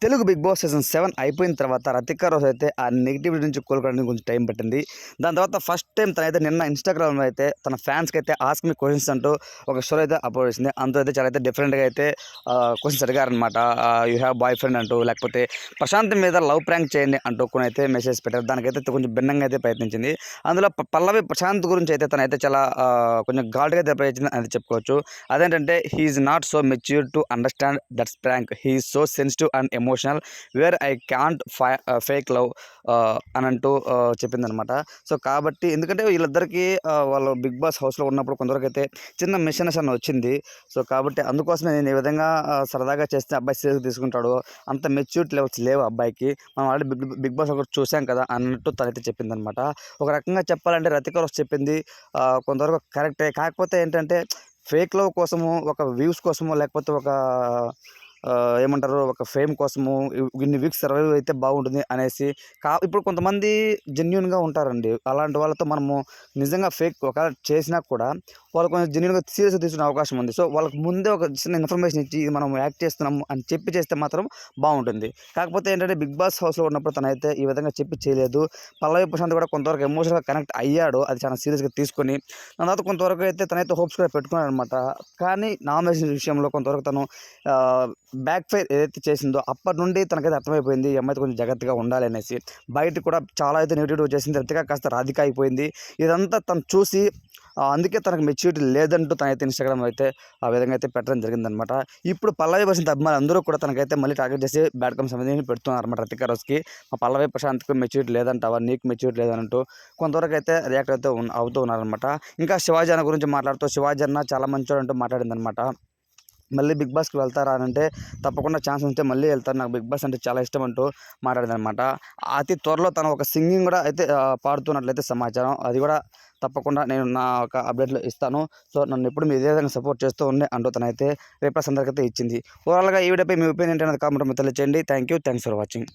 Telugu big boss season 7 అయిపోయిన తర్వాత Rathika rose అయితే ఆ నెగిటివిటీ నుంచి కోలుకోవడానికి కొంచెం టైం పట్టింది. దాని తర్వాత ఫస్ట్ టైం తనైతే నిన్న ఇన్స్టాగ్రామ్లో అయితే తన ఫ్యాన్స్కి అయితే ఆస్క్ మీ క్వశ్చన్స్ అంటూ ఒక స్టోరీ అయితే అప్లోడ్ చేసింది. అందులో అయితే చాలా అయితే డిఫరెంట్గా అయితే క్వశ్చన్స్ అడిగారనమాట. యూ హ్యావ్ బాయ్ ఫ్రెండ్ అంటూ, లేకపోతే ప్రశాంత్ మీద లవ్ ప్రాంక్ చేయండి అంటూ కొన్ని అయితే మెసేజ్ పెట్టారు. దానికైతే కొంచెం భిన్నంగా అయితే ప్రయత్నించింది. అందులో పల్లవి ప్రశాంత్ గురించి అయితే తనైతే చాలా కొంచెం ఘాటుగా అయితే ప్రయత్నించింది అని చెప్పుకోవచ్చు. అదేంటంటే he's not so mature to understand that's prank, he's so sensitive and emotional where I can't fake love అని అంటూ చెప్పిందనమాట. సో కాబట్టి ఎందుకంటే వీళ్ళిద్దరికీ వాళ్ళు బిగ్ బాస్ హౌస్లో ఉన్నప్పుడు కొంతవరకు అయితే చిన్న మిస్అండర్స్టాండింగ్ వచ్చింది. సో కాబట్టి అందుకోసమే నేను ఈ విధంగా సరదాగా చేస్తే అబ్బాయి సీరియస్గా తీసుకుంటాడు, అంత మెచ్యూరిటీ లెవెల్స్ లేవు అబ్బాయికి, మనం ఆల్రెడీ బిగ్ బాస్ ఒకటి చూసాం కదా అన్నట్టు తనైతే చెప్పిందనమాట. ఒక రకంగా చెప్పాలంటే రతిక రోజ్ చెప్పింది కొంతవరకు కరెక్టే. కాకపోతే ఏంటంటే ఫేక్ లవ్ కోసము, ఒక వ్యూస్ కోసము, లేకపోతే ఒక ఏమంటారు, ఒక ఫేమ్ కోసము ఇన్ని వీక్స్ సర్వైవ్ అయితే బాగుంటుంది అనేసి ఇప్పుడు కొంతమంది జెన్యున్గా ఉంటారండి. అలాంటి వాళ్ళతో మనము నిజంగా ఫేక్ ఒకవేళ చేసినా కూడా వాళ్ళు కొంచెం జెన్యున్గా సీరియస్గా తీసుకునే అవకాశం ఉంది. సో వాళ్ళకి ముందే ఒక చిన్న ఇన్ఫర్మేషన్ ఇచ్చి ఇది మనం యాక్ట్ చేస్తున్నాము అని చెప్పి చేస్తే మాత్రం బాగుంటుంది. కాకపోతే ఏంటంటే బిగ్ బాస్ హౌస్లో ఉన్నప్పుడు తనైతే ఈ విధంగా చెప్పి చేయలేదు. పల్లవి ప్రశాంత్ కూడా కొంతవరకు ఎమోషనల్గా కనెక్ట్ అయ్యాడు, అది చాలా సీరియస్గా తీసుకొని. దాని తర్వాత కొంతవరకు అయితే తనైతే హోప్స్ కూడా పెట్టుకున్నాడు అనమాట. కానీ నామినేషన్ విషయంలో కొంతవరకు తను బ్యాక్ ఫైర్ ఏదైతే చేసిందో అప్పటి నుండి తనకైతే అర్థమైపోయింది ఈ అమ్మాయితో కొంచెం జాగ్రత్తగా ఉండాలి అనేసి. బయట కూడా చాలా అయితే నెగిటివ్ చేసింది. రతిక కాస్త రాధిక అయిపోయింది. ఇదంతా తను చూసి అందుకే తనకు మెచ్యూరిటీ లేదంటూ తనైతే ఇన్స్టాగ్రామ్ అయితే ఆ విధంగా అయితే పెట్టడం జరిగిందనమాట. ఇప్పుడు పల్లవి ప్రశాంత్ అభిమానులు అందరూ కూడా తనకైతే మళ్ళీ టార్గెట్ చేసి బ్యాడ్ కామెంట్స్ అనేది పెడుతున్నారు అనమాట. రతిక రోజ్కి మా పల్లవి ప్రశాంత్కి మెచ్యూరిటీ లేదంటావా, నీకు మెచ్యూరిటీ లేదంటూ కొంతవరకు అయితే రియాక్ట్ అవుతూ ఉన్నారనమాట. ఇంకా శివాజీ అన్న గురించి మాట్లాడుతూ శివాజీ అన్న చాలా మంచోడు అంటూ మాట్లాడిందనమాట. మళ్ళీ బిగ్ బాస్కి వెళ్తారా అని అంటే తప్పకుండా ఛాన్స్ ఉంటే మళ్ళీ వెళ్తారు, నాకు బిగ్ బాస్ అంటే చాలా ఇష్టం అంటూ మాట్లాడిందనమాట. అతి త్వరలో తను ఒక సింగింగ్ కూడా అయితే పాడుతున్నట్లయితే సమాచారం. అది కూడా తప్పకుండా నేను నా ఒక అప్డేట్లో ఇస్తాను. సో నన్ను ఎప్పుడు మీరు ఇదే విధంగా సపోర్ట్ చేస్తూ ఉండే అంటూ తనైతే రేపు అందరికైతే ఇచ్చింది. ఓవరాల్గా ఈ వీడియోపై మీ ఒపీనియన్ ఏంటి అనేది కామెంట్ తెలియచేయండి. Thanks for watching.